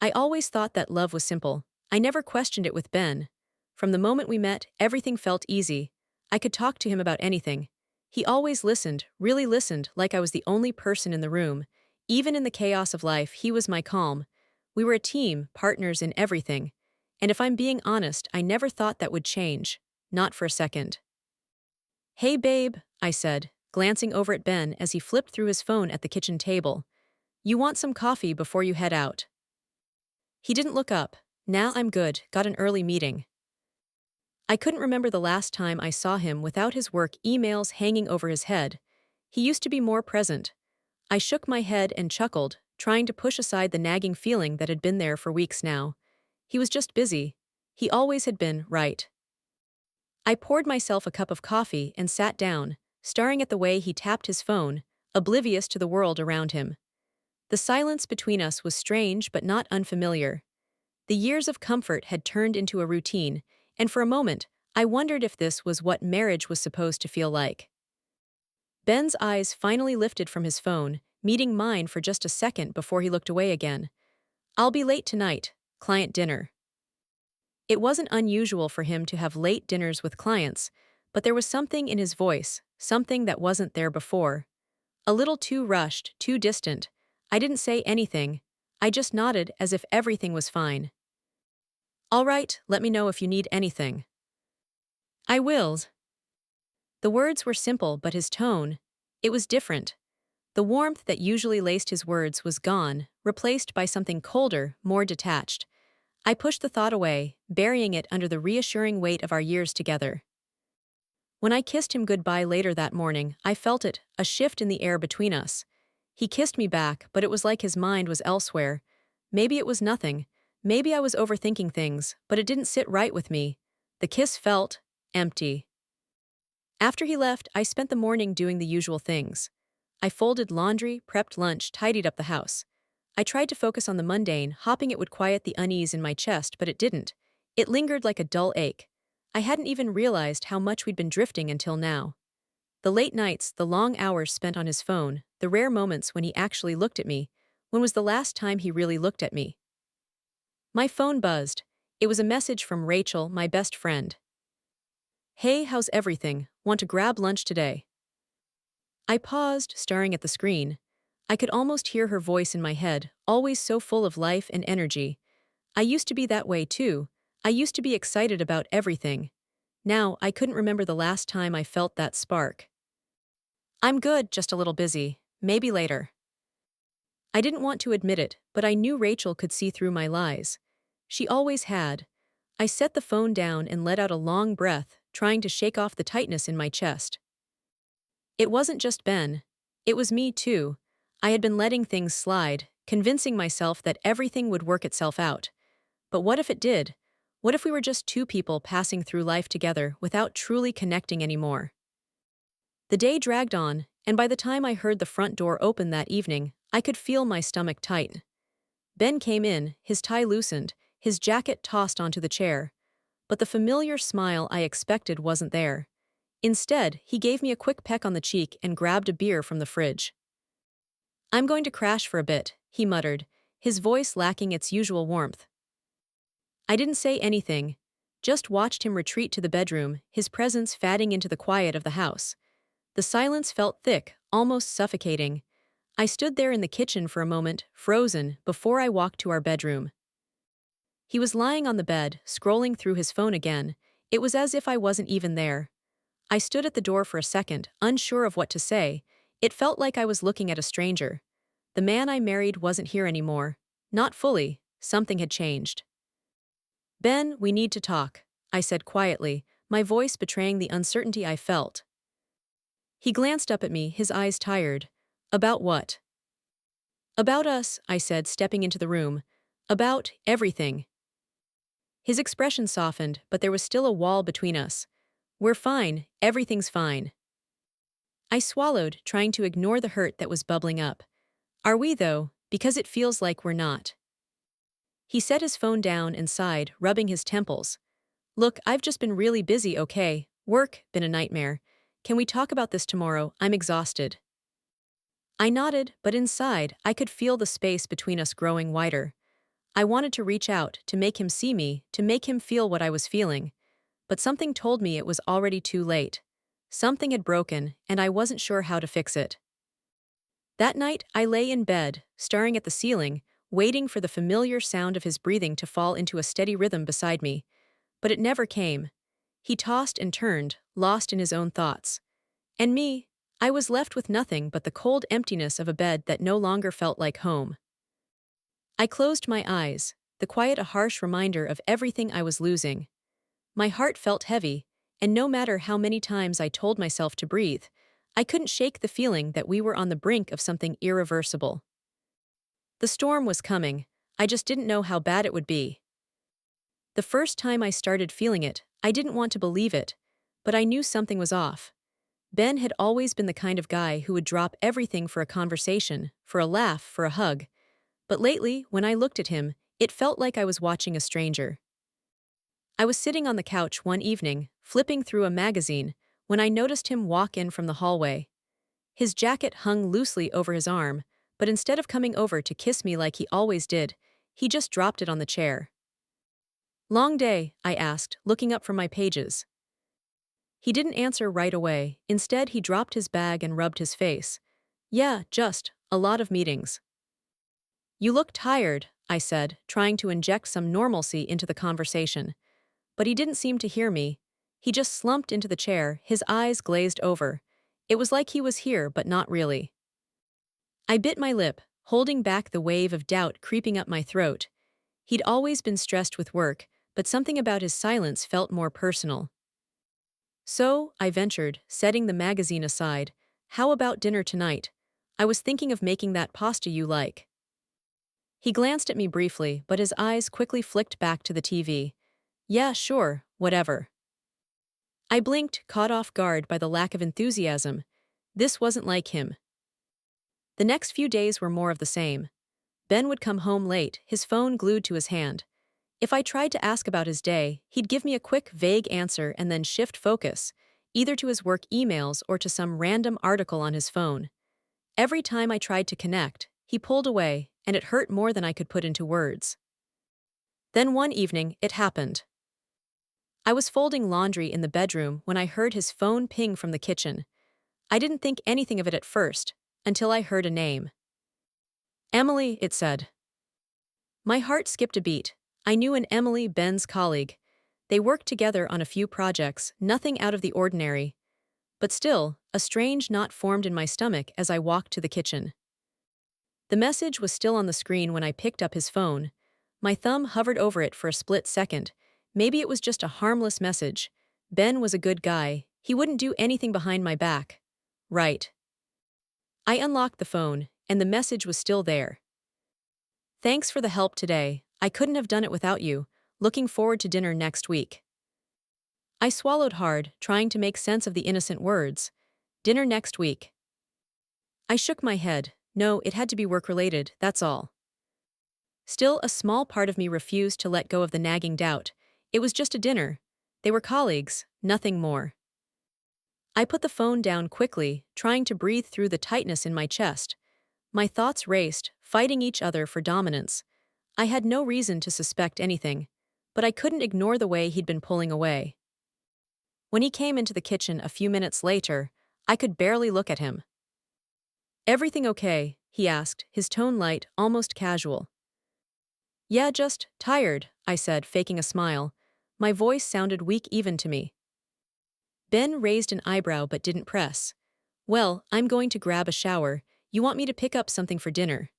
I always thought that love was simple. I never questioned it with Ben. From the moment we met, everything felt easy. I could talk to him about anything. He always listened, really listened, like I was the only person in the room. Even in the chaos of life, he was my calm. We were a team, partners in everything. And if I'm being honest, I never thought that would change. Not for a second. Hey babe, I said, glancing over at Ben as he flipped through his phone at the kitchen table. You want some coffee before you head out? He didn't look up. Nah, I'm good, got an early meeting. I couldn't remember the last time I saw him without his work emails hanging over his head. He used to be more present. I shook my head and chuckled, trying to push aside the nagging feeling that had been there for weeks now. He was just busy. He always had been, right? I poured myself a cup of coffee and sat down, staring at the way he tapped his phone, oblivious to the world around him. The silence between us was strange but not unfamiliar. The years of comfort had turned into a routine, and for a moment, I wondered if this was what marriage was supposed to feel like. Ben's eyes finally lifted from his phone, meeting mine for just a second before he looked away again. I'll be late tonight, client dinner. It wasn't unusual for him to have late dinners with clients, but there was something in his voice, something that wasn't there before. A little too rushed, too distant. I didn't say anything. I just nodded as if everything was fine. All right, let me know if you need anything. I will. The words were simple, but his tone, it was different. The warmth that usually laced his words was gone, replaced by something colder, more detached. I pushed the thought away, burying it under the reassuring weight of our years together. When I kissed him goodbye later that morning, I felt it, a shift in the air between us. He kissed me back, but it was like his mind was elsewhere. Maybe it was nothing. Maybe I was overthinking things, but it didn't sit right with me. The kiss felt empty. After he left, I spent the morning doing the usual things. I folded laundry, prepped lunch, tidied up the house. I tried to focus on the mundane, hoping it would quiet the unease in my chest, but it didn't. It lingered like a dull ache. I hadn't even realized how much we'd been drifting until now. The late nights, the long hours spent on his phone, the rare moments when he actually looked at me. When was the last time he really looked at me? My phone buzzed. It was a message from Rachel, my best friend. Hey, how's everything? Want to grab lunch today? I paused, staring at the screen. I could almost hear her voice in my head, always so full of life and energy. I used to be that way too. I used to be excited about everything. Now, I couldn't remember the last time I felt that spark. I'm good, just a little busy. Maybe later. I didn't want to admit it, but I knew Rachel could see through my lies. She always had. I set the phone down and let out a long breath, trying to shake off the tightness in my chest. It wasn't just Ben. It was me too. I had been letting things slide, convincing myself that everything would work itself out. But what if it did? What if we were just two people passing through life together without truly connecting anymore? The day dragged on, and by the time I heard the front door open that evening, I could feel my stomach tighten. Ben came in, his tie loosened, his jacket tossed onto the chair. But the familiar smile I expected wasn't there. Instead, he gave me a quick peck on the cheek and grabbed a beer from the fridge. I'm going to crash for a bit, he muttered, his voice lacking its usual warmth. I didn't say anything, just watched him retreat to the bedroom, his presence fading into the quiet of the house. The silence felt thick, almost suffocating. I stood there in the kitchen for a moment, frozen, before I walked to our bedroom. He was lying on the bed, scrolling through his phone again. It was as if I wasn't even there. I stood at the door for a second, unsure of what to say. It felt like I was looking at a stranger. The man I married wasn't here anymore. Not fully. Something had changed. Ben, we need to talk, I said quietly, my voice betraying the uncertainty I felt. He glanced up at me, his eyes tired. About what? About us, I said, stepping into the room. About everything. His expression softened, but there was still a wall between us. We're fine, everything's fine. I swallowed, trying to ignore the hurt that was bubbling up. Are we, though? Because it feels like we're not. He set his phone down and sighed, rubbing his temples. Look, I've just been really busy, okay? Work, been a nightmare. Can we talk about this tomorrow? I'm exhausted. I nodded, but inside, I could feel the space between us growing wider. I wanted to reach out, to make him see me, to make him feel what I was feeling. But something told me it was already too late. Something had broken, and I wasn't sure how to fix it. That night, I lay in bed, staring at the ceiling, waiting for the familiar sound of his breathing to fall into a steady rhythm beside me. But it never came. He tossed and turned, lost in his own thoughts. And me, I was left with nothing but the cold emptiness of a bed that no longer felt like home. I closed my eyes, the quiet a harsh reminder of everything I was losing. My heart felt heavy, and no matter how many times I told myself to breathe, I couldn't shake the feeling that we were on the brink of something irreversible. The storm was coming, I just didn't know how bad it would be. The first time I started feeling it, I didn't want to believe it, but I knew something was off. Ben had always been the kind of guy who would drop everything for a conversation, for a laugh, for a hug. But lately, when I looked at him, it felt like I was watching a stranger. I was sitting on the couch one evening, flipping through a magazine, when I noticed him walk in from the hallway. His jacket hung loosely over his arm, but instead of coming over to kiss me like he always did, he just dropped it on the chair. "Long day?" I asked, looking up from my pages. He didn't answer right away. Instead, he dropped his bag and rubbed his face. "Yeah, just a lot of meetings." "You look tired," I said, trying to inject some normalcy into the conversation. But he didn't seem to hear me. He just slumped into the chair, his eyes glazed over. It was like he was here, but not really. I bit my lip, holding back the wave of doubt creeping up my throat. He'd always been stressed with work, but something about his silence felt more personal. "So," I ventured, setting the magazine aside, "how about dinner tonight? I was thinking of making that pasta you like." He glanced at me briefly, but his eyes quickly flicked back to the TV. "Yeah, sure, whatever." I blinked, caught off guard by the lack of enthusiasm. This wasn't like him. The next few days were more of the same. Ben would come home late, his phone glued to his hand. If I tried to ask about his day, he'd give me a quick, vague answer and then shift focus, either to his work emails or to some random article on his phone. Every time I tried to connect, he pulled away, and it hurt more than I could put into words. Then one evening, it happened. I was folding laundry in the bedroom when I heard his phone ping from the kitchen. I didn't think anything of it at first, until I heard a name. "Emily," it said. My heart skipped a beat. I knew an Emily, Ben's colleague. They worked together on a few projects, nothing out of the ordinary. But still, a strange knot formed in my stomach as I walked to the kitchen. The message was still on the screen when I picked up his phone. My thumb hovered over it for a split second. Maybe it was just a harmless message. Ben was a good guy. He wouldn't do anything behind my back. Right. I unlocked the phone, and the message was still there. "Thanks for the help today. I couldn't have done it without you. Looking forward to dinner next week." I swallowed hard, trying to make sense of the innocent words. Dinner next week. I shook my head. No, it had to be work-related, that's all. Still, a small part of me refused to let go of the nagging doubt. It was just a dinner. They were colleagues, nothing more. I put the phone down quickly, trying to breathe through the tightness in my chest. My thoughts raced, fighting each other for dominance. I had no reason to suspect anything, but I couldn't ignore the way he'd been pulling away. When he came into the kitchen a few minutes later, I could barely look at him. "Everything okay?" he asked, his tone light, almost casual. "Yeah, just tired," I said, faking a smile. My voice sounded weak even to me. Ben raised an eyebrow but didn't press. "Well, I'm going to grab a shower. You want me to pick up something for dinner?"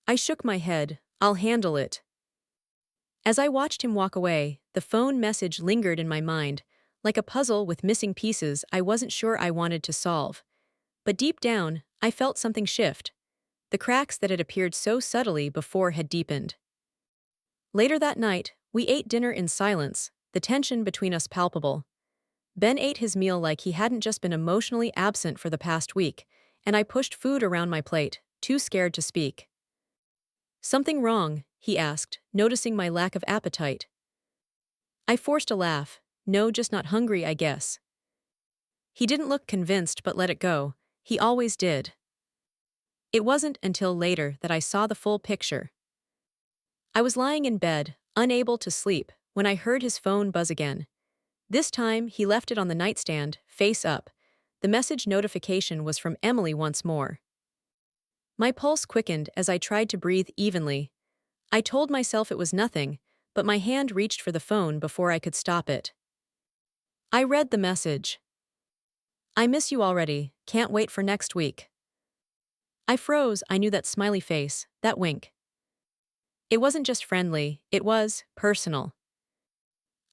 I shook my head. "I'll handle it." As I watched him walk away, the phone message lingered in my mind, like a puzzle with missing pieces I wasn't sure I wanted to solve. But deep down, I felt something shift. The cracks that had appeared so subtly before had deepened. Later that night, we ate dinner in silence, the tension between us palpable. Ben ate his meal like he hadn't just been emotionally absent for the past week, and I pushed food around my plate, too scared to speak. "Something wrong?" he asked, noticing my lack of appetite. I forced a laugh. "No, just not hungry, I guess." He didn't look convinced but let it go. He always did. It wasn't until later that I saw the full picture. I was lying in bed, unable to sleep, when I heard his phone buzz again. This time, he left it on the nightstand, face up. The message notification was from Emily once more. My pulse quickened as I tried to breathe evenly. I told myself it was nothing, but my hand reached for the phone before I could stop it. I read the message. I miss you already, can't wait for next week. I froze. I knew that smiley face, that wink. It wasn't just friendly, it was personal.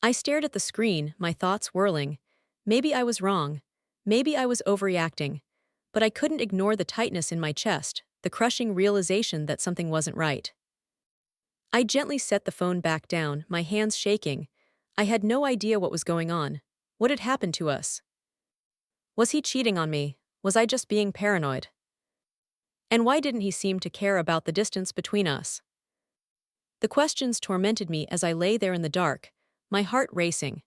I stared at the screen, my thoughts whirling. Maybe I was wrong. Maybe I was overreacting. But I couldn't ignore the tightness in my chest, the crushing realization that something wasn't right. I gently set the phone back down, my hands shaking. I had no idea what was going on. What had happened to us? Was he cheating on me? Was I just being paranoid? And why didn't he seem to care about the distance between us? The questions tormented me as I lay there in the dark, my heart racing.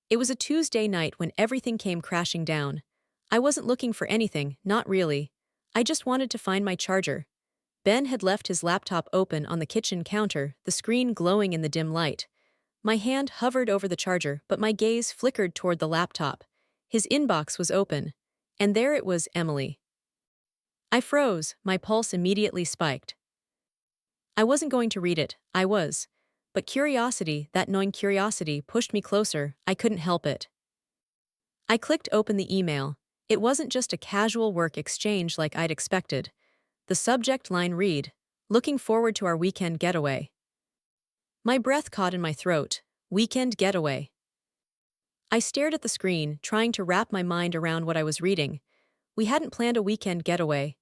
It was a Tuesday night when everything came crashing down. I wasn't looking for anything, not really. I just wanted to find my charger. Ben had left his laptop open on the kitchen counter, the screen glowing in the dim light. My hand hovered over the charger, but my gaze flickered toward the laptop. His inbox was open. And there it was, Emily. I froze, my pulse immediately spiked. I wasn't going to read it, I was. But curiosity, that gnawing curiosity, pushed me closer. I couldn't help it. I clicked open the email. It wasn't just a casual work exchange like I'd expected. The subject line read, "Looking forward to our weekend getaway." My breath caught in my throat. Weekend getaway. I stared at the screen, trying to wrap my mind around what I was reading. We hadn't planned a weekend getaway.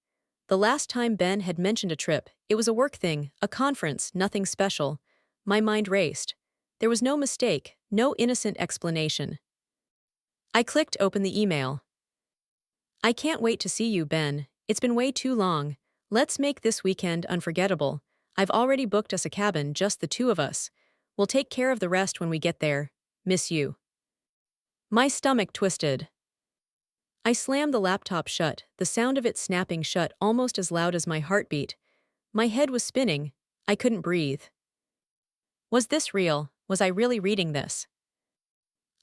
The last time Ben had mentioned a trip, it was a work thing, a conference, nothing special. My mind raced. There was no mistake, no innocent explanation. I clicked open the email. "I can't wait to see you, Ben. It's been way too long. Let's make this weekend unforgettable. I've already booked us a cabin, just the two of us. We'll take care of the rest when we get there. Miss you." My stomach twisted. I slammed the laptop shut, the sound of it snapping shut almost as loud as my heartbeat. My head was spinning. I couldn't breathe. Was this real? Was I really reading this?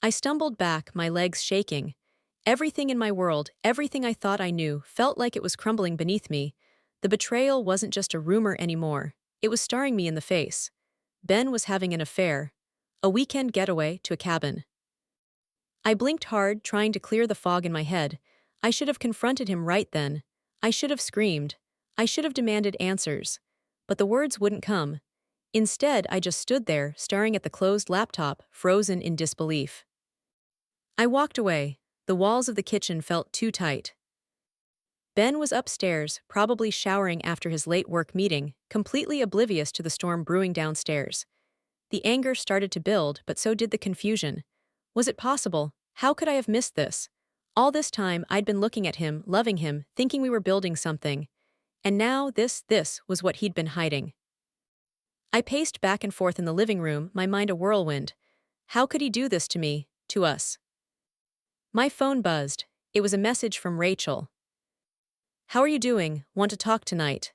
I stumbled back, my legs shaking. Everything in my world, everything I thought I knew, felt like it was crumbling beneath me. The betrayal wasn't just a rumor anymore. It was staring me in the face. Ben was having an affair. A weekend getaway to a cabin. I blinked hard, trying to clear the fog in my head. I should have confronted him right then. I should have screamed. I should have demanded answers. But the words wouldn't come. Instead, I just stood there, staring at the closed laptop, frozen in disbelief. I walked away. The walls of the kitchen felt too tight. Ben was upstairs, probably showering after his late work meeting, completely oblivious to the storm brewing downstairs. The anger started to build, but so did the confusion. Was it possible? How could I have missed this? All this time, I'd been looking at him, loving him, thinking we were building something. And now this was what he'd been hiding. I paced back and forth in the living room, my mind a whirlwind. How could he do this to me, to us? My phone buzzed. It was a message from Rachel. "How are you doing? Want to talk tonight?"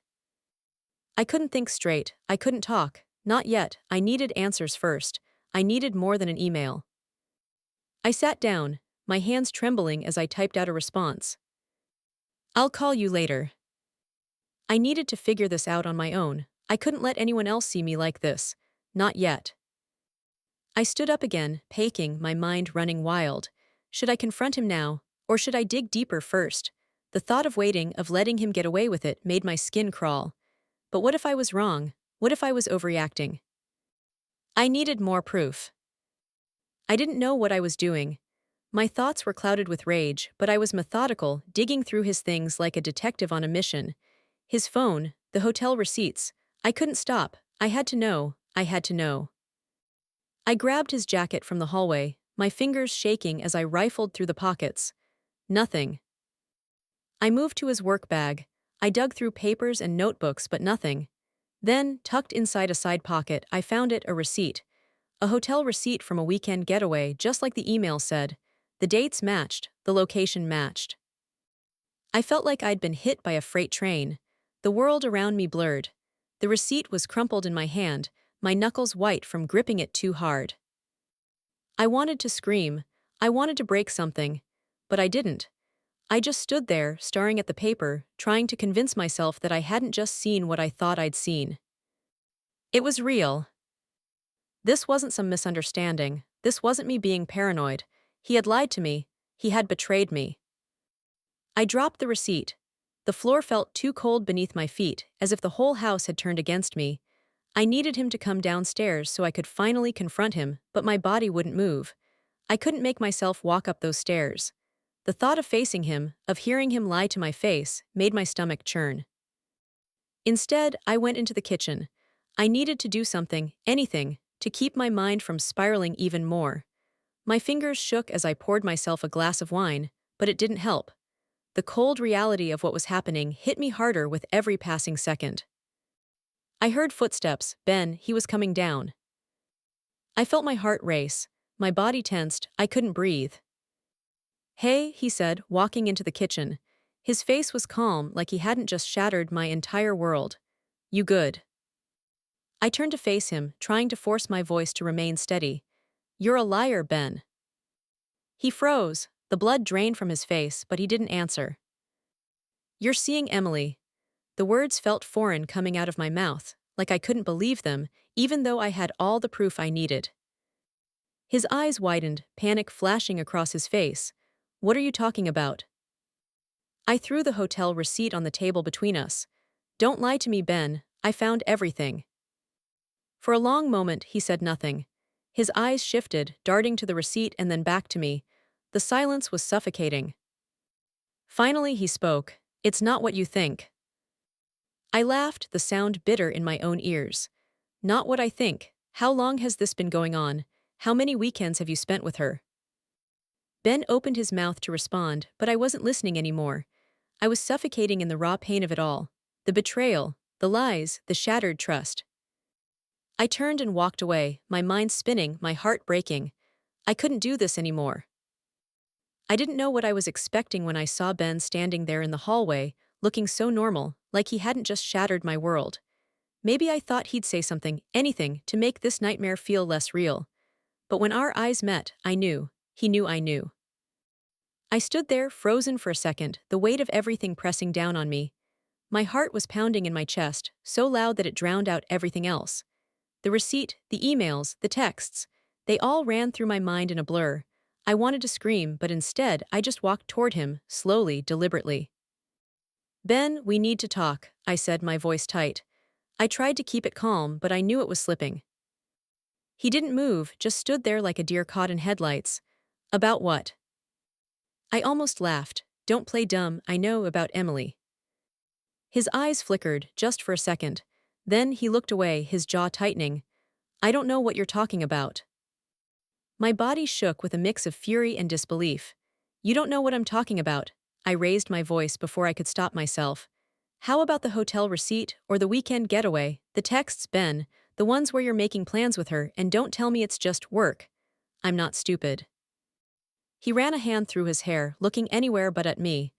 I couldn't think straight. I couldn't talk. Not yet. I needed answers first. I needed more than an email. I sat down, my hands trembling as I typed out a response. "I'll call you later." I needed to figure this out on my own. I couldn't let anyone else see me like this. Not yet. I stood up again, paking, my mind running wild. Should I confront him now, or should I dig deeper first? The thought of waiting, of letting him get away with it, made my skin crawl. But what if I was wrong? What if I was overreacting? I needed more proof. I didn't know what I was doing. My thoughts were clouded with rage, but I was methodical, digging through his things like a detective on a mission. His phone, the hotel receipts. I couldn't stop. I had to know. I had to know. I grabbed his jacket from the hallway, my fingers shaking as I rifled through the pockets. Nothing. I moved to his work bag. I dug through papers and notebooks, but nothing. Then, tucked inside a side pocket, I found a receipt. A hotel receipt from a weekend getaway, just like the email said. The dates matched, the location matched. I felt like I'd been hit by a freight train. The world around me blurred. The receipt was crumpled in my hand, my knuckles white from gripping it too hard. I wanted to scream. I wanted to break something. But I didn't. I just stood there, staring at the paper, trying to convince myself that I hadn't just seen what I thought I'd seen. It was real. This wasn't some misunderstanding. This wasn't me being paranoid. He had lied to me. He had betrayed me. I dropped the receipt. The floor felt too cold beneath my feet, as if the whole house had turned against me. I needed him to come downstairs so I could finally confront him, but my body wouldn't move. I couldn't make myself walk up those stairs. The thought of facing him, of hearing him lie to my face, made my stomach churn. Instead, I went into the kitchen. I needed to do something, anything, to keep my mind from spiraling even more. My fingers shook as I poured myself a glass of wine, but it didn't help. The cold reality of what was happening hit me harder with every passing second. I heard footsteps. Ben, he was coming down. I felt my heart race. My body tensed. I couldn't breathe. "Hey," he said, walking into the kitchen. His face was calm, like he hadn't just shattered my entire world. "You good?" I turned to face him, trying to force my voice to remain steady. "You're a liar, Ben." He froze. The blood drained from his face, but he didn't answer. "You're seeing Emily." The words felt foreign coming out of my mouth, like I couldn't believe them, even though I had all the proof I needed. His eyes widened, panic flashing across his face. "What are you talking about?" I threw the hotel receipt on the table between us. "Don't lie to me, Ben. I found everything." For a long moment, he said nothing. His eyes shifted, darting to the receipt and then back to me. The silence was suffocating. Finally, he spoke. "It's not what you think." I laughed, the sound bitter in my own ears. "Not what I think. How long has this been going on? How many weekends have you spent with her?" Ben opened his mouth to respond, but I wasn't listening anymore. I was suffocating in the raw pain of it all. The betrayal, the lies, the shattered trust. I turned and walked away, my mind spinning, my heart breaking. I couldn't do this anymore. I didn't know what I was expecting when I saw Ben standing there in the hallway, looking so normal, like he hadn't just shattered my world. Maybe I thought he'd say something, anything, to make this nightmare feel less real. But when our eyes met, I knew. He knew I knew. I stood there, frozen for a second, the weight of everything pressing down on me. My heart was pounding in my chest, so loud that it drowned out everything else. The receipt, the emails, the texts, they all ran through my mind in a blur. I wanted to scream, but instead I just walked toward him, slowly, deliberately. "Ben, we need to talk," I said, my voice tight. I tried to keep it calm, but I knew it was slipping. He didn't move, just stood there like a deer caught in headlights. "About what?" I almost laughed. "Don't play dumb, I know about Emily." His eyes flickered, just for a second. Then he looked away, his jaw tightening. "I don't know what you're talking about." My body shook with a mix of fury and disbelief. "You don't know what I'm talking about." I raised my voice before I could stop myself. "How about the hotel receipt, or the weekend getaway, the texts, Ben, the ones where you're making plans with her, and don't tell me it's just work. I'm not stupid." He ran a hand through his hair, looking anywhere but at me.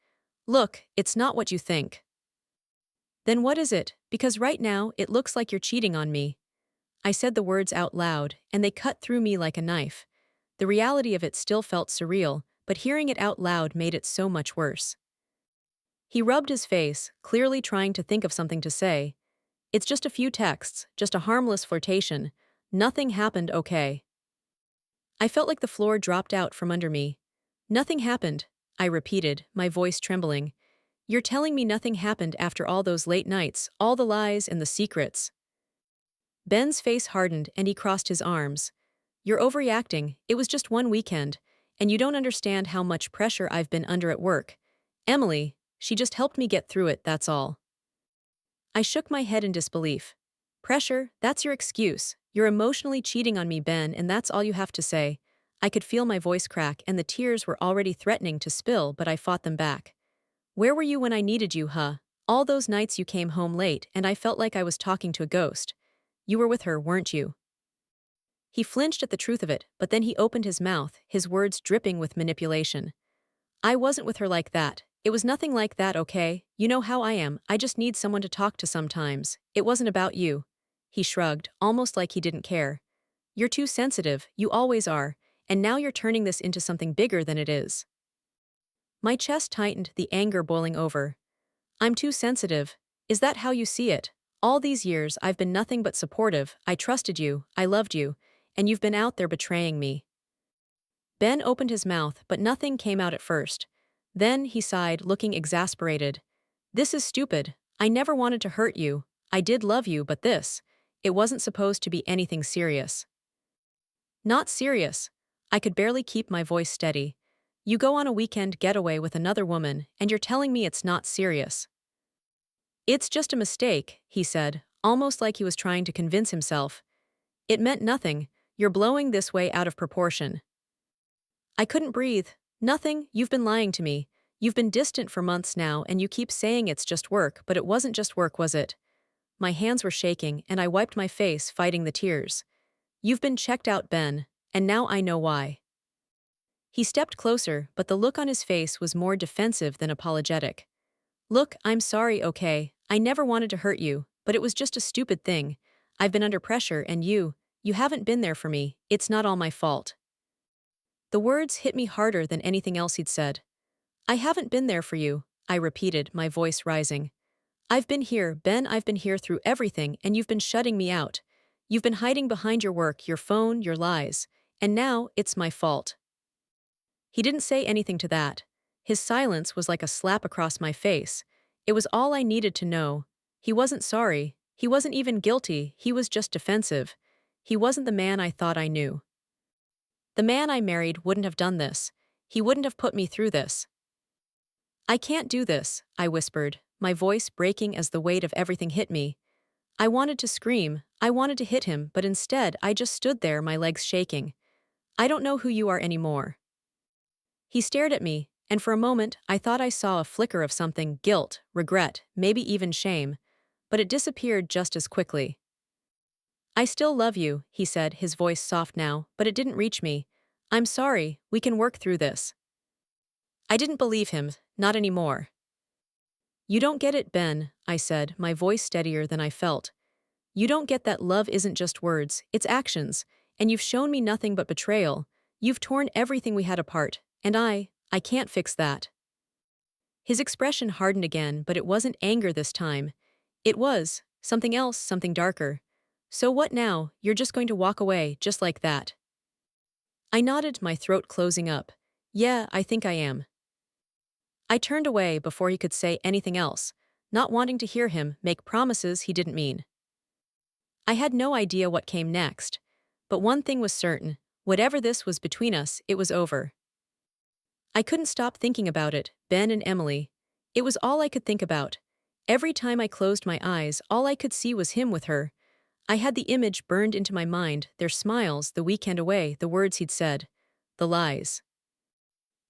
"Look, it's not what you think." "Then what is it? Because right now, it looks like you're cheating on me." I said the words out loud, and they cut through me like a knife. The reality of it still felt surreal, but hearing it out loud made it so much worse. He rubbed his face, clearly trying to think of something to say. "It's just a few texts, just a harmless flirtation. Nothing happened, okay?" I felt like the floor dropped out from under me. "Nothing happened," I repeated, my voice trembling. "You're telling me nothing happened after all those late nights, all the lies and the secrets?" Ben's face hardened and he crossed his arms. "You're overreacting. It was just one weekend, and you don't understand how much pressure I've been under at work. Emily, she just helped me get through it, that's all." I shook my head in disbelief. "Pressure? That's your excuse. You're emotionally cheating on me, Ben, and that's all you have to say." I could feel my voice crack and the tears were already threatening to spill, but I fought them back. "Where were you when I needed you, huh? All those nights you came home late and I felt like I was talking to a ghost. You were with her, weren't you?" He flinched at the truth of it, but then he opened his mouth, his words dripping with manipulation. "I wasn't with her like that. It was nothing like that, okay? You know how I am, I just need someone to talk to sometimes. It wasn't about you. He shrugged, almost like he didn't care. You're too sensitive, you always are, and now you're turning this into something bigger than it is. My chest tightened, the anger boiling over. I'm too sensitive. Is that how you see it? All these years I've been nothing but supportive, I trusted you, I loved you, and you've been out there betraying me. Ben opened his mouth, but nothing came out at first. Then he sighed, looking exasperated. This is stupid. I never wanted to hurt you. I did love you, but this. It wasn't supposed to be anything serious. Not serious. I could barely keep my voice steady. You go on a weekend getaway with another woman, and you're telling me it's not serious. It's just a mistake, he said, almost like he was trying to convince himself. It meant nothing. You're blowing this way out of proportion. I couldn't breathe. Nothing, you've been lying to me. You've been distant for months now and you keep saying it's just work, but it wasn't just work, was it? My hands were shaking and I wiped my face, fighting the tears. You've been checked out, Ben, and now I know why. He stepped closer, but the look on his face was more defensive than apologetic. Look, I'm sorry, okay? I never wanted to hurt you, but it was just a stupid thing. I've been under pressure and you haven't been there for me. It's not all my fault. The words hit me harder than anything else he'd said. I haven't been there for you, I repeated, my voice rising. I've been here, Ben, I've been here through everything, and you've been shutting me out. You've been hiding behind your work, your phone, your lies. And now, it's my fault. He didn't say anything to that. His silence was like a slap across my face. It was all I needed to know. He wasn't sorry. He wasn't even guilty. He was just defensive. He wasn't the man I thought I knew. The man I married wouldn't have done this. He wouldn't have put me through this. I can't do this, I whispered, my voice breaking as the weight of everything hit me. I wanted to scream, I wanted to hit him, but instead I just stood there, my legs shaking. I don't know who you are anymore. He stared at me, and for a moment I thought I saw a flicker of something, guilt, regret, maybe even shame, but it disappeared just as quickly. I still love you, he said, his voice soft now, but it didn't reach me. I'm sorry, we can work through this. I didn't believe him, not anymore. You don't get it, Ben, I said, my voice steadier than I felt. You don't get that love isn't just words, it's actions, and you've shown me nothing but betrayal. You've torn everything we had apart, and I can't fix that. His expression hardened again, but it wasn't anger this time. It was something else, something darker. So what now? You're just going to walk away, just like that? I nodded, my throat closing up. Yeah, I think I am. I turned away before he could say anything else, not wanting to hear him make promises he didn't mean. I had no idea what came next, but one thing was certain, whatever this was between us, it was over. I couldn't stop thinking about it, Ben and Emily. It was all I could think about. Every time I closed my eyes, all I could see was him with her. I had the image burned into my mind, their smiles, the weekend away, the words he'd said, the lies.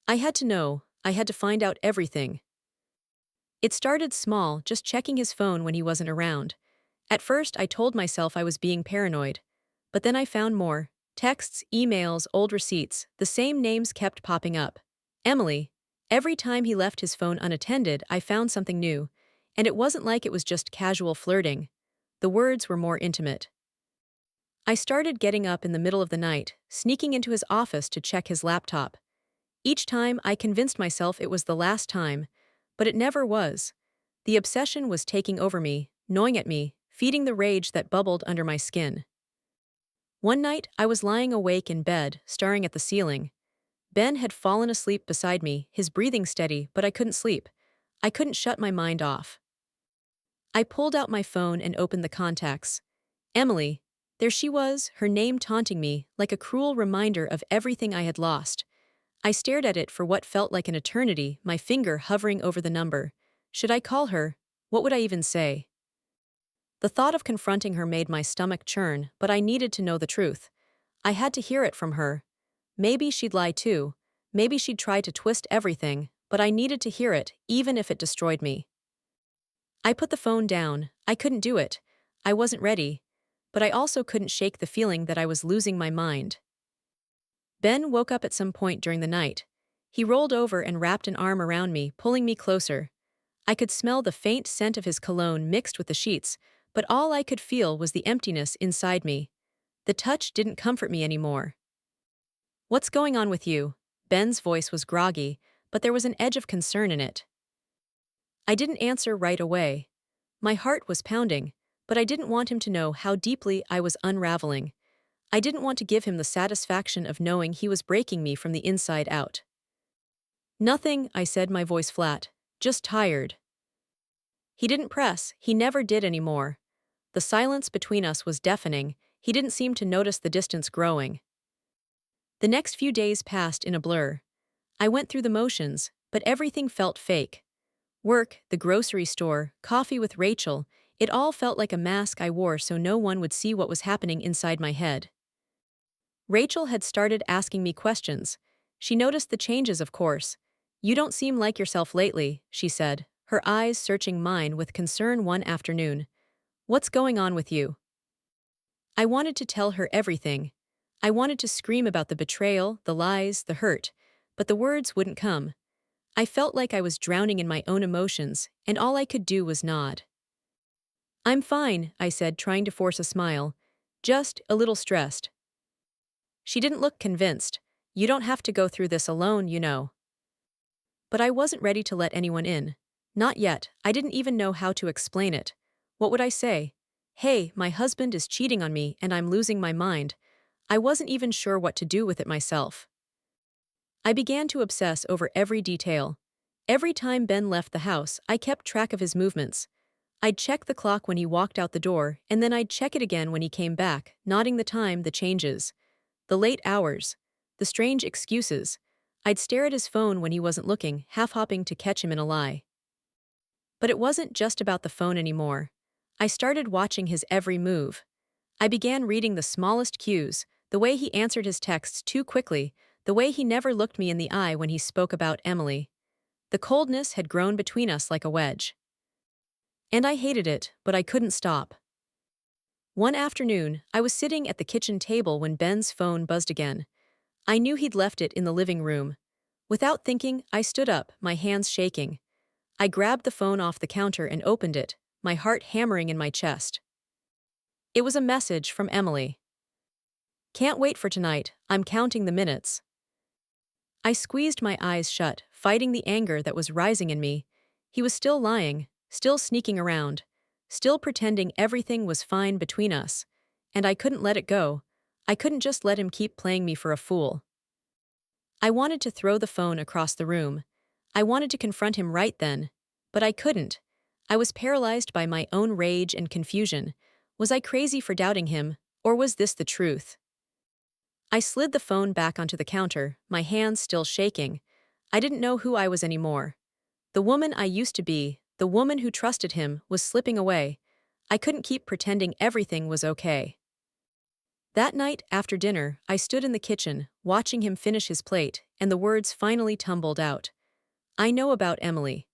I had to know, I had to find out everything. It started small, just checking his phone when he wasn't around. At first, I told myself I was being paranoid. But then I found more. Texts, emails, old receipts, the same names kept popping up. Emily. Every time he left his phone unattended, I found something new. And it wasn't like it was just casual flirting. The words were more intimate. I started getting up in the middle of the night, sneaking into his office to check his laptop. Each time, I convinced myself it was the last time, but it never was. The obsession was taking over me, gnawing at me, feeding the rage that bubbled under my skin. One night, I was lying awake in bed, staring at the ceiling. Ben had fallen asleep beside me, his breathing steady, but I couldn't sleep. I couldn't shut my mind off. I pulled out my phone and opened the contacts. Emily. There she was, her name taunting me, like a cruel reminder of everything I had lost. I stared at it for what felt like an eternity, my finger hovering over the number. Should I call her? What would I even say? The thought of confronting her made my stomach churn, but I needed to know the truth. I had to hear it from her. Maybe she'd lie too. Maybe she'd try to twist everything, but I needed to hear it, even if it destroyed me. I put the phone down. I couldn't do it. I wasn't ready. But I also couldn't shake the feeling that I was losing my mind. Ben woke up at some point during the night. He rolled over and wrapped an arm around me, pulling me closer. I could smell the faint scent of his cologne mixed with the sheets, but all I could feel was the emptiness inside me. The touch didn't comfort me anymore. "What's going on with you?" Ben's voice was groggy, but there was an edge of concern in it. I didn't answer right away. My heart was pounding, but I didn't want him to know how deeply I was unraveling. I didn't want to give him the satisfaction of knowing he was breaking me from the inside out. "Nothing," I said, my voice flat. "Just tired." He didn't press, he never did anymore. The silence between us was deafening, he didn't seem to notice the distance growing. The next few days passed in a blur. I went through the motions, but everything felt fake. Work, the grocery store, coffee with Rachel, it all felt like a mask I wore so no one would see what was happening inside my head. Rachel had started asking me questions. She noticed the changes, of course. "You don't seem like yourself lately," she said, her eyes searching mine with concern one afternoon. "What's going on with you?" I wanted to tell her everything. I wanted to scream about the betrayal, the lies, the hurt, but the words wouldn't come. I felt like I was drowning in my own emotions, and all I could do was nod. "I'm fine," I said, trying to force a smile. "Just a little stressed." She didn't look convinced. "You don't have to go through this alone, you know." But I wasn't ready to let anyone in. Not yet, I didn't even know how to explain it. What would I say? "Hey, my husband is cheating on me and I'm losing my mind." I wasn't even sure what to do with it myself. I began to obsess over every detail. Every time Ben left the house, I kept track of his movements. I'd check the clock when he walked out the door, and then I'd check it again when he came back, noting the time, the changes. The late hours. The strange excuses. I'd stare at his phone when he wasn't looking, half-hopping to catch him in a lie. But it wasn't just about the phone anymore. I started watching his every move. I began reading the smallest cues, the way he answered his texts too quickly, the way he never looked me in the eye when he spoke about Emily. The coldness had grown between us like a wedge. And I hated it, but I couldn't stop. One afternoon, I was sitting at the kitchen table when Ben's phone buzzed again. I knew he'd left it in the living room. Without thinking, I stood up, my hands shaking. I grabbed the phone off the counter and opened it, my heart hammering in my chest. It was a message from Emily. "Can't wait for tonight, I'm counting the minutes." I squeezed my eyes shut, fighting the anger that was rising in me. He was still lying, still sneaking around, still pretending everything was fine between us. And I couldn't let it go. I couldn't just let him keep playing me for a fool. I wanted to throw the phone across the room. I wanted to confront him right then. But I couldn't. I was paralyzed by my own rage and confusion. Was I crazy for doubting him, or was this the truth? I slid the phone back onto the counter, my hands still shaking. I didn't know who I was anymore. The woman I used to be, the woman who trusted him, was slipping away. I couldn't keep pretending everything was okay. That night, after dinner, I stood in the kitchen, watching him finish his plate, and the words finally tumbled out. "I know about Emily."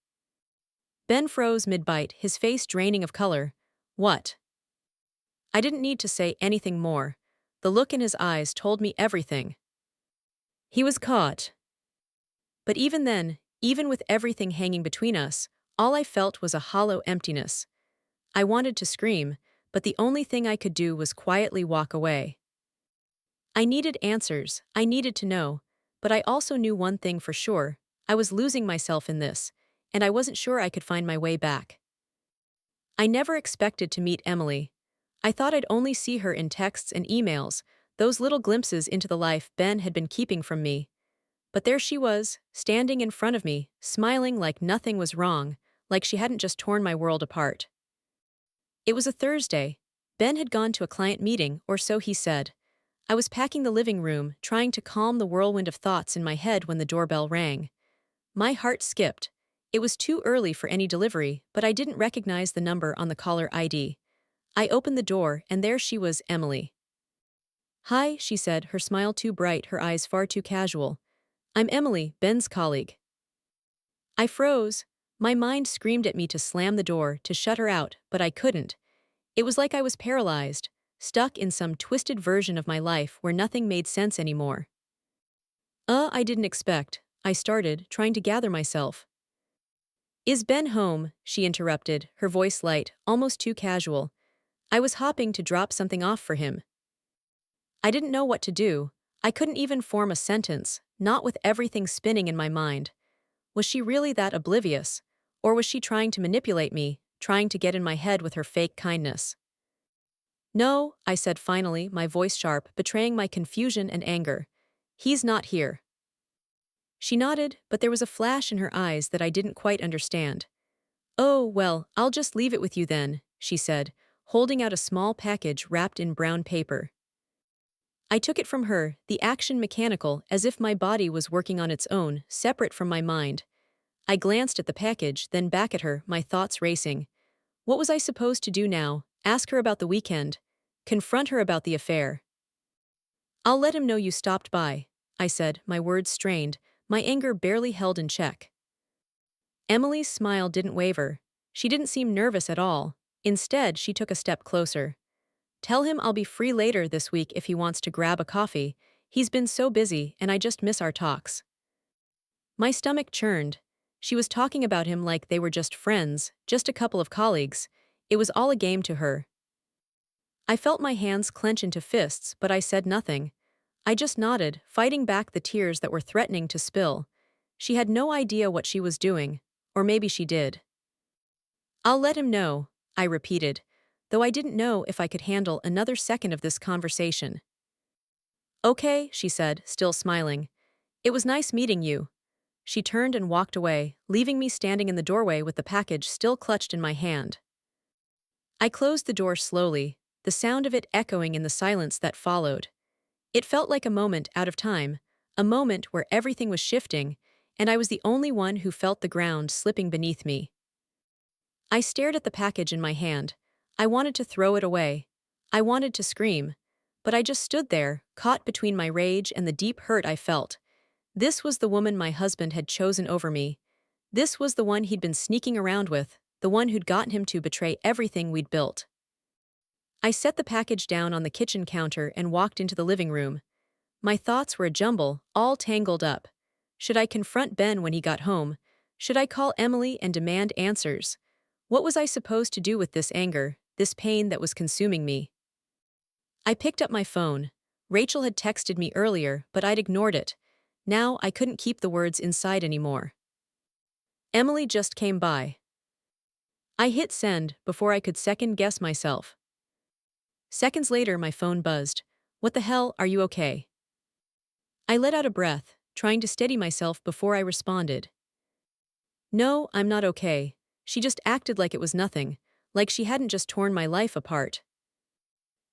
Ben froze mid-bite, his face draining of color. "What?" I didn't need to say anything more. The look in his eyes told me everything. He was caught. But even then, even with everything hanging between us, all I felt was a hollow emptiness. I wanted to scream, but the only thing I could do was quietly walk away. I needed answers, I needed to know, but I also knew one thing for sure: I was losing myself in this, and I wasn't sure I could find my way back. I never expected to meet Emily. I thought I'd only see her in texts and emails, those little glimpses into the life Ben had been keeping from me. But there she was, standing in front of me, smiling like nothing was wrong, like she hadn't just torn my world apart. It was a Thursday. Ben had gone to a client meeting, or so he said. I was packing the living room, trying to calm the whirlwind of thoughts in my head when the doorbell rang. My heart skipped. It was too early for any delivery, but I didn't recognize the number on the caller ID. I opened the door, and there she was, Emily. "Hi," she said, her smile too bright, her eyes far too casual. "I'm Emily, Ben's colleague." I froze. My mind screamed at me to slam the door, to shut her out, but I couldn't. It was like I was paralyzed, stuck in some twisted version of my life where nothing made sense anymore. I didn't expect." I started, trying to gather myself. Is Ben home? She interrupted, her voice light, almost too casual. I was hopping to drop something off for him. I didn't know what to do. I couldn't even form a sentence, not with everything spinning in my mind. Was she really that oblivious? Or was she trying to manipulate me, trying to get in my head with her fake kindness? No, I said finally, my voice sharp, betraying my confusion and anger. He's not here. She nodded, but there was a flash in her eyes that I didn't quite understand. Oh, well, I'll just leave it with you then, she said, holding out a small package wrapped in brown paper. I took it from her, the action mechanical, as if my body was working on its own, separate from my mind. I glanced at the package, then back at her, my thoughts racing. What was I supposed to do now? Ask her about the weekend? Confront her about the affair? I'll let him know you stopped by, I said, my words strained, my anger barely held in check. Emily's smile didn't waver. She didn't seem nervous at all. Instead, she took a step closer. Tell him I'll be free later this week if he wants to grab a coffee. He's been so busy, and I just miss our talks. My stomach churned. She was talking about him like they were just friends, just a couple of colleagues. It was all a game to her. I felt my hands clench into fists, but I said nothing. I just nodded, fighting back the tears that were threatening to spill. She had no idea what she was doing, or maybe she did. I'll let him know, I repeated, though I didn't know if I could handle another second of this conversation. Okay, she said, still smiling. It was nice meeting you. She turned and walked away, leaving me standing in the doorway with the package still clutched in my hand. I closed the door slowly, the sound of it echoing in the silence that followed. It felt like a moment out of time, a moment where everything was shifting, and I was the only one who felt the ground slipping beneath me. I stared at the package in my hand. I wanted to throw it away. I wanted to scream. But I just stood there, caught between my rage and the deep hurt I felt. This was the woman my husband had chosen over me. This was the one he'd been sneaking around with, the one who'd gotten him to betray everything we'd built. I set the package down on the kitchen counter and walked into the living room. My thoughts were a jumble, all tangled up. Should I confront Ben when he got home? Should I call Emily and demand answers? What was I supposed to do with this anger, this pain that was consuming me? I picked up my phone. Rachel had texted me earlier, but I'd ignored it. Now I couldn't keep the words inside anymore. Emily just came by. I hit send before I could second-guess myself. Seconds later, my phone buzzed. What the hell, are you okay? I let out a breath, trying to steady myself before I responded. No, I'm not okay. She just acted like it was nothing, like she hadn't just torn my life apart.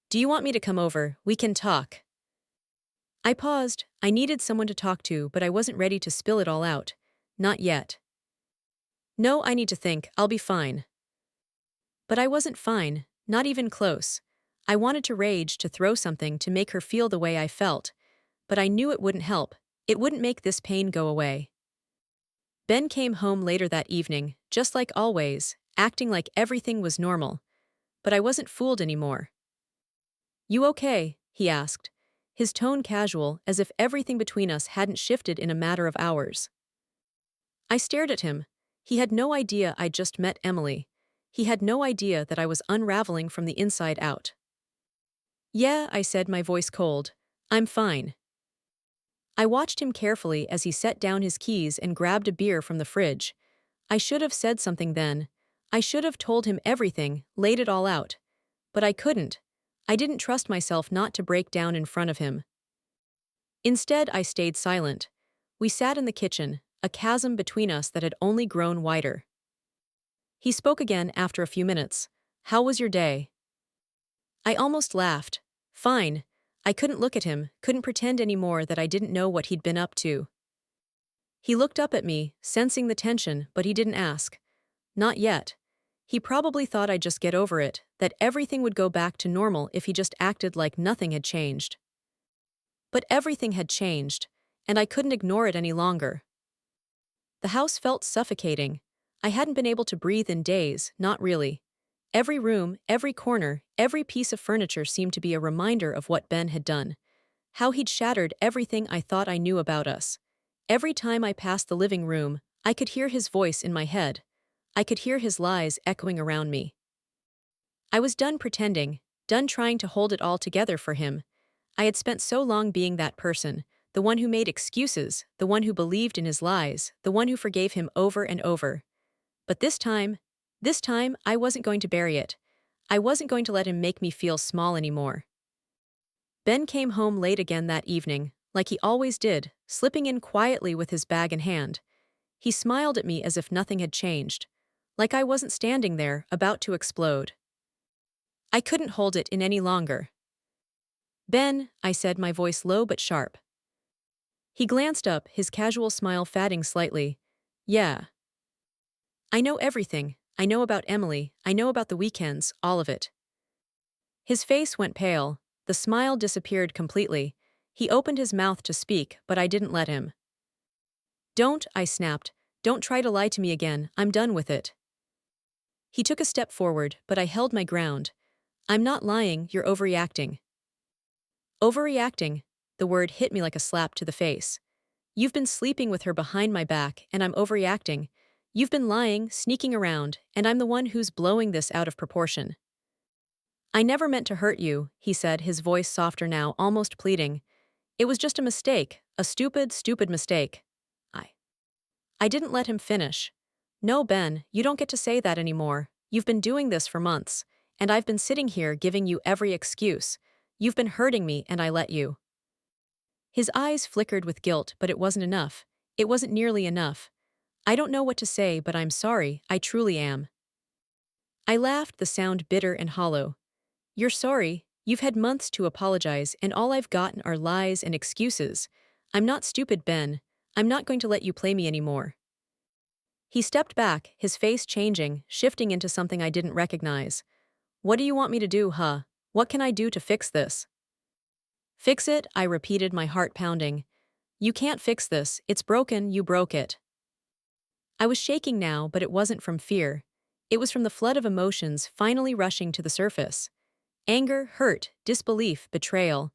Do you want me to come over? We can talk. I paused. I needed someone to talk to, but I wasn't ready to spill it all out. Not yet. No, I need to think. I'll be fine. But I wasn't fine, not even close. I wanted to rage, to throw something, to make her feel the way I felt. But I knew it wouldn't help. It wouldn't make this pain go away. Ben came home later that evening, just like always, acting like everything was normal. But I wasn't fooled anymore. You okay? He asked, his tone casual, as if everything between us hadn't shifted in a matter of hours. I stared at him. He had no idea I'd just met Emily. He had no idea that I was unraveling from the inside out. Yeah, I said, my voice cold. I'm fine. I watched him carefully as he set down his keys and grabbed a beer from the fridge. I should have said something then. I should have told him everything, laid it all out. But I couldn't. I didn't trust myself not to break down in front of him. Instead, I stayed silent. We sat in the kitchen, a chasm between us that had only grown wider. He spoke again after a few minutes. How was your day? I almost laughed. Fine. I couldn't look at him, couldn't pretend anymore that I didn't know what he'd been up to. He looked up at me, sensing the tension, but he didn't ask. Not yet. He probably thought I'd just get over it, that everything would go back to normal if he just acted like nothing had changed. But everything had changed, and I couldn't ignore it any longer. The house felt suffocating. I hadn't been able to breathe in days, not really. Every room, every corner, every piece of furniture seemed to be a reminder of what Ben had done. How he'd shattered everything I thought I knew about us. Every time I passed the living room, I could hear his voice in my head. I could hear his lies echoing around me. I was done pretending, done trying to hold it all together for him. I had spent so long being that person, the one who made excuses, the one who believed in his lies, the one who forgave him over and over. But this time, I wasn't going to bury it. I wasn't going to let him make me feel small anymore. Ben came home late again that evening, like he always did, slipping in quietly with his bag in hand. He smiled at me as if nothing had changed, like I wasn't standing there, about to explode. I couldn't hold it in any longer. "Ben," I said, my voice low but sharp. He glanced up, his casual smile fading slightly. "Yeah. I know everything. I know about Emily, I know about the weekends, all of it." His face went pale, the smile disappeared completely. He opened his mouth to speak, but I didn't let him. "Don't," I snapped. "Don't try to lie to me again, I'm done with it." He took a step forward, but I held my ground. "I'm not lying, you're overreacting." Overreacting? The word hit me like a slap to the face. "You've been sleeping with her behind my back, and I'm overreacting. You've been lying, sneaking around, and I'm the one who's blowing this out of proportion." "I never meant to hurt you," he said, his voice softer now, almost pleading. "It was just a mistake, a stupid, stupid mistake." I. I didn't let him finish. "No, Ben, you don't get to say that anymore. You've been doing this for months, and I've been sitting here giving you every excuse. You've been hurting me, and I let you." His eyes flickered with guilt, but it wasn't enough. It wasn't nearly enough. "I don't know what to say, but I'm sorry, I truly am." I laughed, the sound bitter and hollow. "You're sorry? You've had months to apologize, and all I've gotten are lies and excuses. I'm not stupid, Ben. I'm not going to let you play me anymore." He stepped back, his face changing, shifting into something I didn't recognize. "What do you want me to do, huh? What can I do to fix this?" "Fix it," I repeated, my heart pounding. "You can't fix this, it's broken, you broke it." I was shaking now, but it wasn't from fear. It was from the flood of emotions finally rushing to the surface. Anger, hurt, disbelief, betrayal.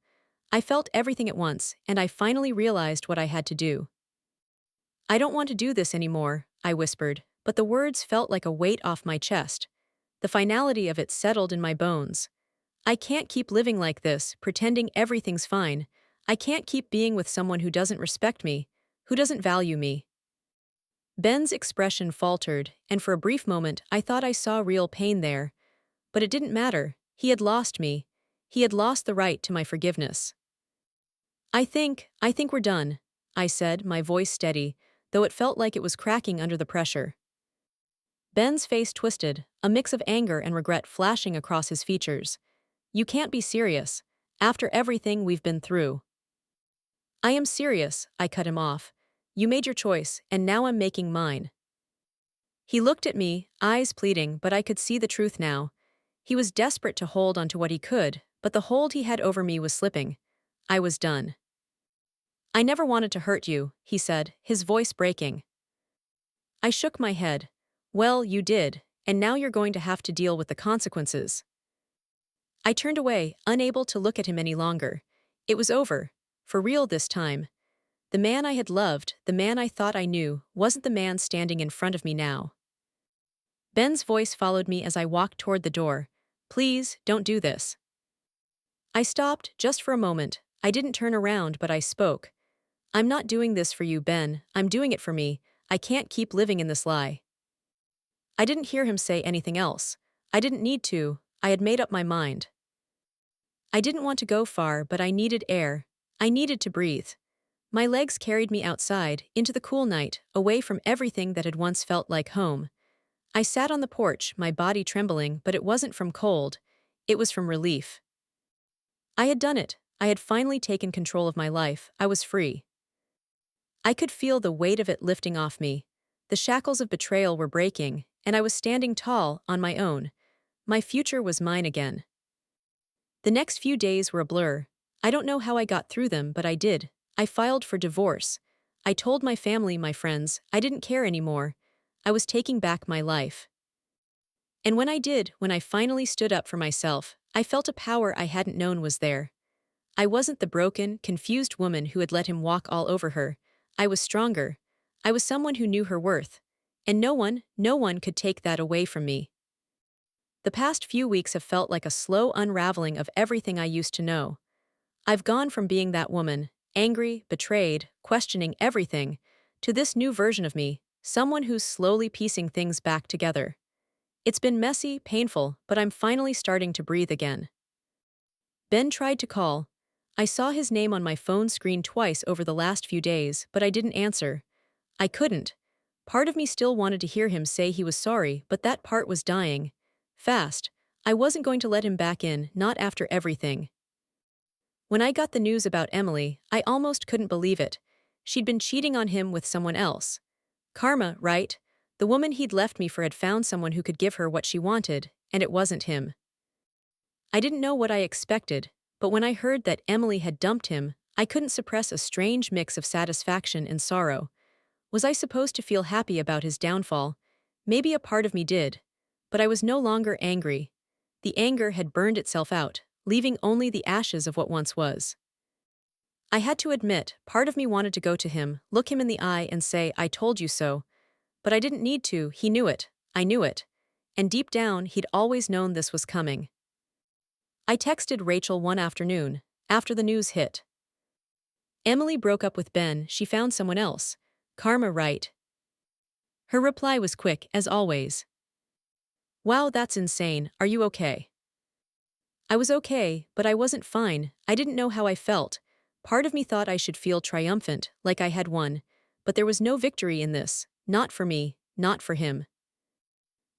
I felt everything at once, and I finally realized what I had to do. "I don't want to do this anymore," I whispered, but the words felt like a weight off my chest. The finality of it settled in my bones. "I can't keep living like this, pretending everything's fine. I can't keep being with someone who doesn't respect me, who doesn't value me." Ben's expression faltered, and for a brief moment I thought I saw real pain there. But it didn't matter. He had lost me. He had lost the right to my forgiveness. I think we're done," I said, my voice steady, though it felt like it was cracking under the pressure. Ben's face twisted, a mix of anger and regret flashing across his features. "You can't be serious. After everything we've been through." "I am serious," I cut him off. "You made your choice, and now I'm making mine." He looked at me, eyes pleading, but I could see the truth now. He was desperate to hold onto what he could, but the hold he had over me was slipping. I was done. "I never wanted to hurt you," he said, his voice breaking. I shook my head. "Well, you did, and now you're going to have to deal with the consequences." I turned away, unable to look at him any longer. It was over. For real this time. The man I had loved, the man I thought I knew, wasn't the man standing in front of me now. Ben's voice followed me as I walked toward the door. "Please, don't do this." I stopped, just for a moment. I didn't turn around, but I spoke. "I'm not doing this for you, Ben. I'm doing it for me. I can't keep living in this lie." I didn't hear him say anything else. I didn't need to. I had made up my mind. I didn't want to go far, but I needed air. I needed to breathe. My legs carried me outside, into the cool night, away from everything that had once felt like home. I sat on the porch, my body trembling, but it wasn't from cold. It was from relief. I had done it. I had finally taken control of my life. I was free. I could feel the weight of it lifting off me. The shackles of betrayal were breaking, and I was standing tall, on my own. My future was mine again. The next few days were a blur. I don't know how I got through them, but I did. I filed for divorce. I told my family, my friends, I didn't care anymore. I was taking back my life. And when I did, when I finally stood up for myself, I felt a power I hadn't known was there. I wasn't the broken, confused woman who had let him walk all over her. I was stronger. I was someone who knew her worth. And no one could take that away from me. The past few weeks have felt like a slow unraveling of everything I used to know. I've gone from being that woman, angry, betrayed, questioning everything, to this new version of me, someone who's slowly piecing things back together. It's been messy, painful, but I'm finally starting to breathe again. Ben tried to call. I saw his name on my phone screen twice over the last few days, but I didn't answer. I couldn't. Part of me still wanted to hear him say he was sorry, but that part was dying. Fast. I wasn't going to let him back in, not after everything. When I got the news about Emily, I almost couldn't believe it. She'd been cheating on him with someone else. Karma, right? The woman he'd left me for had found someone who could give her what she wanted, and it wasn't him. I didn't know what I expected, but when I heard that Emily had dumped him, I couldn't suppress a strange mix of satisfaction and sorrow. Was I supposed to feel happy about his downfall? Maybe a part of me did. But I was no longer angry. The anger had burned itself out, leaving only the ashes of what once was. I had to admit, part of me wanted to go to him, look him in the eye and say, "I told you so." But I didn't need to, he knew it. I knew it. And deep down, he'd always known this was coming. I texted Rachel one afternoon, after the news hit. Emily broke up with Ben, she found someone else. Karma, right? Her reply was quick, as always. Wow, that's insane, are you okay? I was okay, but I wasn't fine. I didn't know how I felt. Part of me thought I should feel triumphant, like I had won. But there was no victory in this, not for me, not for him.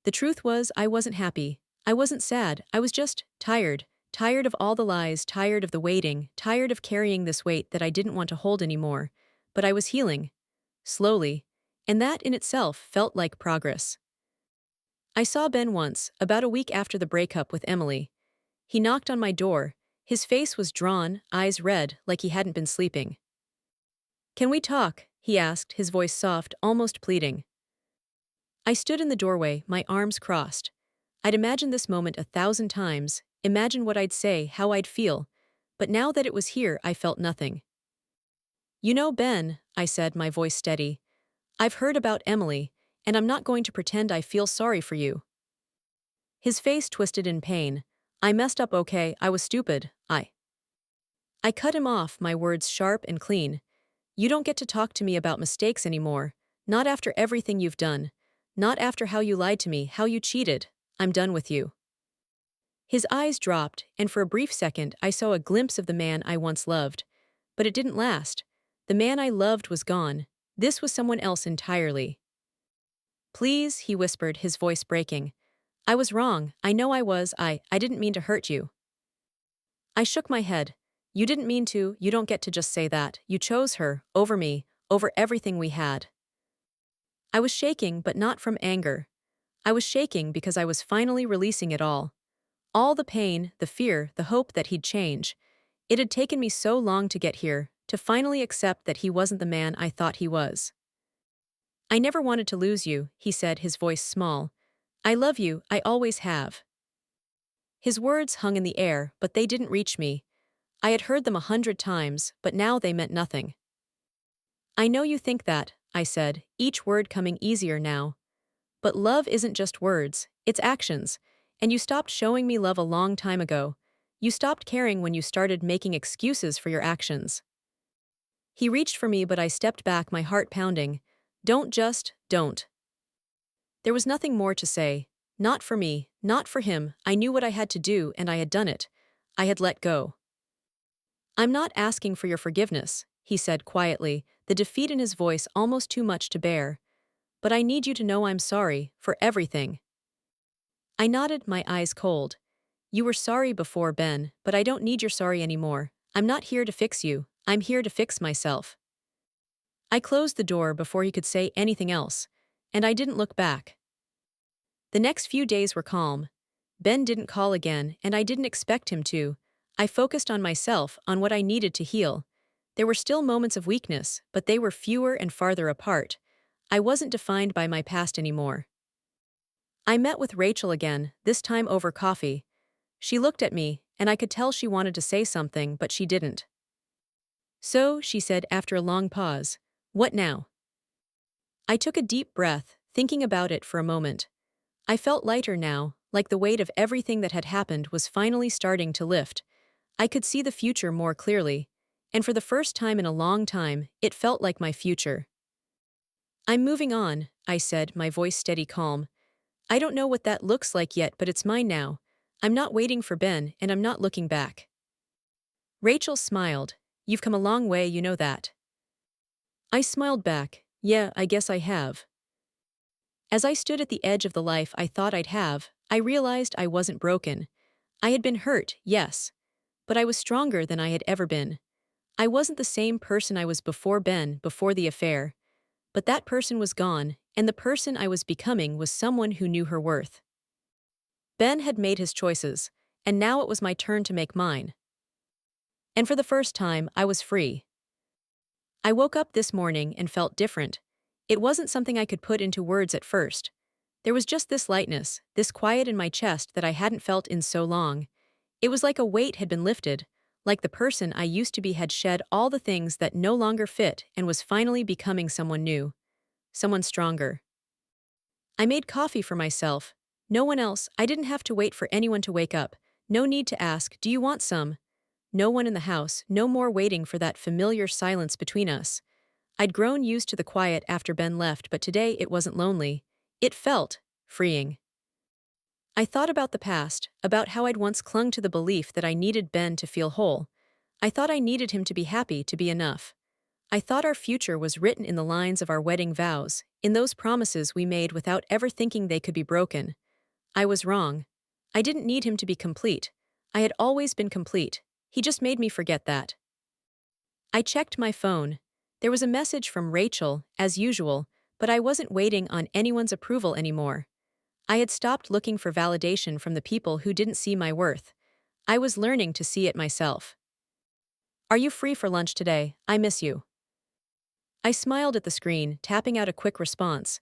The truth was, I wasn't happy. I wasn't sad, I was just tired. Tired of all the lies, tired of the waiting, tired of carrying this weight that I didn't want to hold anymore. But I was healing. Slowly. And that in itself felt like progress. I saw Ben once, about a week after the breakup with Emily. He knocked on my door. His face was drawn, eyes red, like he hadn't been sleeping. "Can we talk?" he asked, his voice soft, almost pleading. I stood in the doorway, my arms crossed. I'd imagined this moment 1,000 times, imagined what I'd say, how I'd feel. But now that it was here, I felt nothing. "You know, Ben," I said, my voice steady, "I've heard about Emily, and I'm not going to pretend I feel sorry for you." His face twisted in pain. "I messed up, okay, I was stupid, I cut him off, my words sharp and clean. "You don't get to talk to me about mistakes anymore, not after everything you've done, not after how you lied to me, how you cheated. I'm done with you." His eyes dropped, and for a brief second I saw a glimpse of the man I once loved. But it didn't last. The man I loved was gone. This was someone else entirely. "Please," he whispered, his voice breaking. "I was wrong, I know I was, I didn't mean to hurt you." I shook my head. "You didn't mean to, you don't get to just say that. You chose her, over me, over everything we had." I was shaking, but not from anger. I was shaking because I was finally releasing it all. All the pain, the fear, the hope that he'd change. It had taken me so long to get here, to finally accept that he wasn't the man I thought he was. "I never wanted to lose you," he said, his voice small. "I love you, I always have." His words hung in the air, but they didn't reach me. I had heard them 100 times, but now they meant nothing. "I know you think that," I said, each word coming easier now. "But love isn't just words, it's actions. And you stopped showing me love a long time ago. You stopped caring when you started making excuses for your actions." He reached for me, but I stepped back, my heart pounding. Don't. There was nothing more to say. Not for me, not for him. I knew what I had to do, and I had done it. I had let go. "I'm not asking for your forgiveness," he said quietly, the defeat in his voice almost too much to bear. "But I need you to know I'm sorry, for everything." I nodded, my eyes cold. "You were sorry before, Ben, but I don't need your sorry anymore. I'm not here to fix you, I'm here to fix myself." I closed the door before he could say anything else, and I didn't look back. The next few days were calm. Ben didn't call again, and I didn't expect him to. I focused on myself, on what I needed to heal. There were still moments of weakness, but they were fewer and farther apart. I wasn't defined by my past anymore. I met with Rachel again, this time over coffee. She looked at me, and I could tell she wanted to say something, but she didn't. "So," she said after a long pause, What now? I took a deep breath, thinking about it for a moment. I felt lighter now, like the weight of everything that had happened was finally starting to lift. I could see the future more clearly, and for the first time in a long time, it felt like my future. I'm moving on, I said, my voice steady calm. I don't know what that looks like yet, but it's mine now. I'm not waiting for Ben, and I'm not looking back. Rachel smiled. You've come a long way, you know that. I smiled back. Yeah, I guess I have. As I stood at the edge of the life I thought I'd have, I realized I wasn't broken. I had been hurt, yes, but I was stronger than I had ever been. I wasn't the same person I was before Ben, before the affair. But that person was gone, and the person I was becoming was someone who knew her worth. Ben had made his choices, and now it was my turn to make mine. And for the first time, I was free. I woke up this morning and felt different. It wasn't something I could put into words at first. There was just this lightness, this quiet in my chest that I hadn't felt in so long. It was like a weight had been lifted, like the person I used to be had shed all the things that no longer fit and was finally becoming someone new, someone stronger. I made coffee for myself. No one else. I didn't have to wait for anyone to wake up. No need to ask, do you want some? No one in the house, no more waiting for that familiar silence between us. I'd grown used to the quiet after Ben left, but today it wasn't lonely. It felt freeing. I thought about the past, about how I'd once clung to the belief that I needed Ben to feel whole. I thought I needed him to be happy, to be enough. I thought our future was written in the lines of our wedding vows, in those promises we made without ever thinking they could be broken. I was wrong. I didn't need him to be complete. I had always been complete. He just made me forget that. I checked my phone. There was a message from Rachel, as usual, but I wasn't waiting on anyone's approval anymore. I had stopped looking for validation from the people who didn't see my worth. I was learning to see it myself. Are you free for lunch today? I miss you. I smiled at the screen, tapping out a quick response.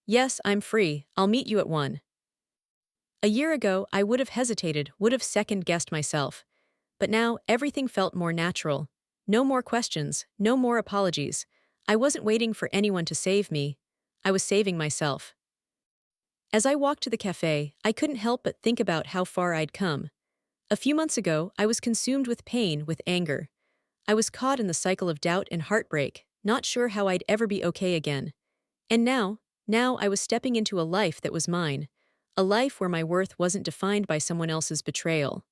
Yes, I'm free. I'll meet you at 1. A year ago, I would have hesitated, would have second-guessed myself. But now, everything felt more natural. No more questions, no more apologies. I wasn't waiting for anyone to save me. I was saving myself. As I walked to the cafe, I couldn't help but think about how far I'd come. A few months ago, I was consumed with pain, with anger. I was caught in the cycle of doubt and heartbreak, not sure how I'd ever be okay again. And now I was stepping into a life that was mine, a life where my worth wasn't defined by someone else's betrayal.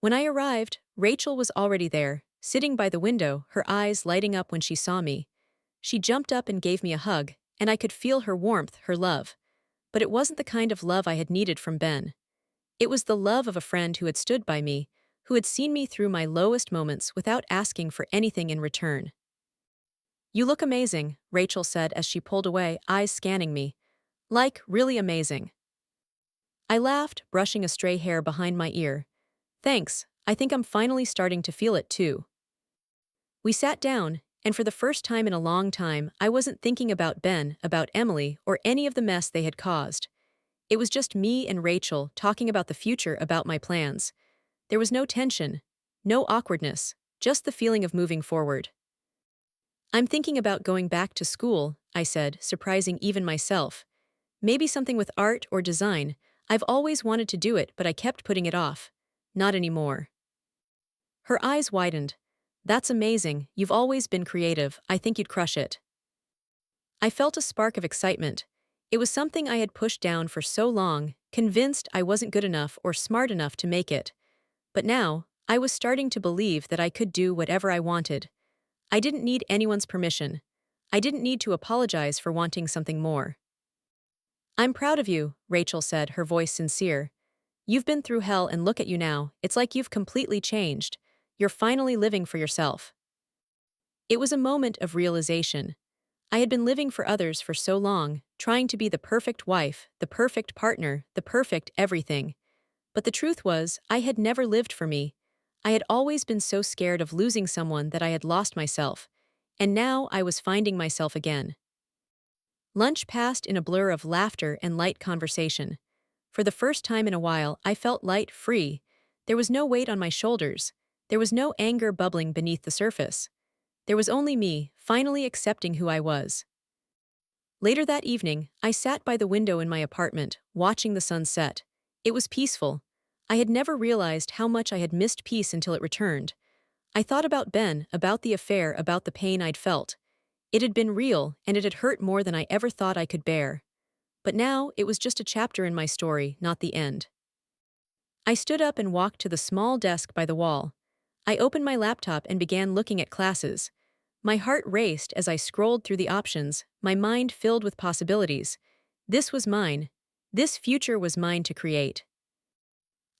When I arrived, Rachel was already there, sitting by the window, her eyes lighting up when she saw me. She jumped up and gave me a hug, and I could feel her warmth, her love. But it wasn't the kind of love I had needed from Ben. It was the love of a friend who had stood by me, who had seen me through my lowest moments without asking for anything in return. You look amazing, Rachel said as she pulled away, eyes scanning me. Like, really amazing. I laughed, brushing a stray hair behind my ear. Thanks, I think I'm finally starting to feel it too. We sat down, and for the first time in a long time, I wasn't thinking about Ben, about Emily, or any of the mess they had caused. It was just me and Rachel talking about the future, about my plans. There was no tension, no awkwardness, just the feeling of moving forward. I'm thinking about going back to school, I said, surprising even myself. Maybe something with art or design. I've always wanted to do it, but I kept putting it off. Not anymore. Her eyes widened. That's amazing, you've always been creative, I think you'd crush it. I felt a spark of excitement. It was something I had pushed down for so long, convinced I wasn't good enough or smart enough to make it. But now, I was starting to believe that I could do whatever I wanted. I didn't need anyone's permission. I didn't need to apologize for wanting something more. I'm proud of you, Rachel said, her voice sincere. You've been through hell and look at you now, it's like you've completely changed. You're finally living for yourself. It was a moment of realization. I had been living for others for so long, trying to be the perfect wife, the perfect partner, the perfect everything. But the truth was, I had never lived for me. I had always been so scared of losing someone that I had lost myself. And now I was finding myself again. Lunch passed in a blur of laughter and light conversation. For the first time in a while, I felt light, free. There was no weight on my shoulders. There was no anger bubbling beneath the surface. There was only me, finally accepting who I was. Later that evening, I sat by the window in my apartment, watching the sun set. It was peaceful. I had never realized how much I had missed peace until it returned. I thought about Ben, about the affair, about the pain I'd felt. It had been real, and it had hurt more than I ever thought I could bear. But now, it was just a chapter in my story, not the end. I stood up and walked to the small desk by the wall. I opened my laptop and began looking at classes. My heart raced as I scrolled through the options, my mind filled with possibilities. This was mine. This future was mine to create.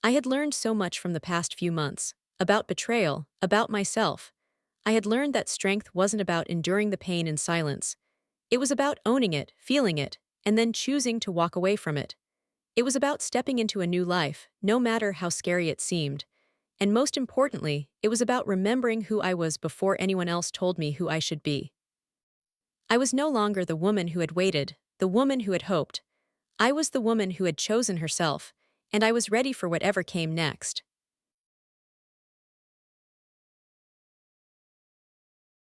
I had learned so much from the past few months, about betrayal, about myself. I had learned that strength wasn't about enduring the pain in silence. It was about owning it, feeling it, and then choosing to walk away from it. It was about stepping into a new life, no matter how scary it seemed. And most importantly, it was about remembering who I was before anyone else told me who I should be. I was no longer the woman who had waited, the woman who had hoped. I was the woman who had chosen herself, and I was ready for whatever came next.